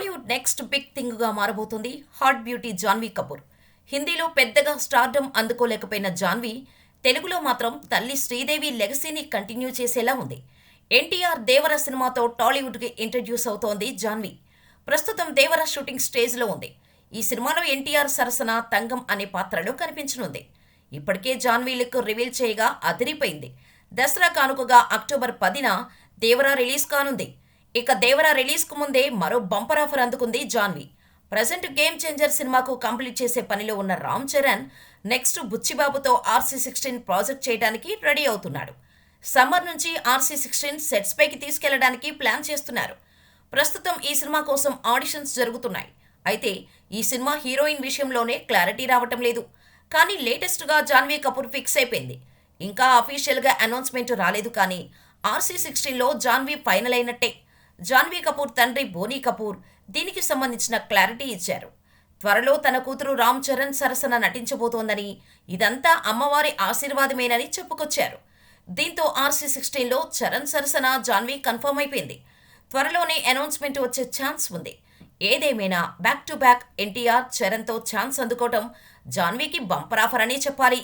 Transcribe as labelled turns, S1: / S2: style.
S1: Tollywood next big thing గా మారబోతుంది hot beauty Janhvi Kapoor. హిందీలో పెద్దగా స్టార్డమ్ అందుకోలేకపోయిన జాన్వీ తెలుగులో మాత్రం తల్లి శ్రీదేవి లెగసీని కంటిన్యూ చేసేలా ఉంది. ఎన్టీఆర్ దేవర సినిమాతో టాలీవుడ్కి ఇంట్రడ్యూస్ అవుతోంది జాన్వీ. ప్రస్తుతం దేవర షూటింగ్ స్టేజ్లో ఉంది. ఈ సినిమాలో ఎన్టీఆర్ సరసన తంగం అనే పాత్రలో కనిపించనుంది. ఇప్పటికే జాన్వీ లుక్ రివీల్ చేయగా అదిరిపోయింది. దసరా కానుకగా అక్టోబర్ 10న దేవరా రిలీజ్ కానుంది. ఇక దేవరా రిలీజ్కు ముందే మరో బంపర్ ఆఫర్ అందుకుంది జాన్వీ. ప్రజెంట్ గేమ్ చేంజర్ సినిమాకు కంప్లీట్ చేసే పనిలో ఉన్న రామ్ చరణ్ నెక్స్ట్ బుచ్చిబాబుతో RC16 ప్రాజెక్ట్ చేయడానికి రెడీ అవుతున్నాడు. సమ్మర్ నుంచి RC16 సెట్స్ పైకి తీసుకెళ్లడానికి ప్లాన్ చేస్తున్నారు. ప్రస్తుతం ఈ సినిమా కోసం ఆడిషన్స్ జరుగుతున్నాయి. అయితే ఈ సినిమా హీరోయిన్ విషయంలోనే క్లారిటీ రావటం లేదు. కానీ లేటెస్ట్గా జాన్వీ కపూర్ ఫిక్స్ అయిపోయింది. ఇంకా అఫీషియల్గా అనౌన్స్మెంట్ రాలేదు, కానీ RC16లో జాన్వీ ఫైనల్ అయినట్టే. జాన్వీ కపూర్ తండ్రి బోనీ కపూర్ దీనికి సంబంధించిన క్లారిటీ ఇచ్చారు. త్వరలో తన కూతురు రామ్ చరణ్ సరసన నటించబోతోందని, ఇదంతా అమ్మవారి ఆశీర్వాదమేనని చెప్పుకొచ్చారు. దీంతో RC16లో చరణ్ సరసన జాన్వీ కన్ఫర్మ్ అయిపోయింది. త్వరలోనే అనౌన్స్మెంట్ వచ్చే ఛాన్స్ ఉంది. ఏదేమైనా బ్యాక్ టు బ్యాక్ ఎన్టీఆర్ చరణ్తో ఛాన్స్ అందుకోవటం జాన్వీకి బంపర్ ఆఫర్ అనే చెప్పాలి.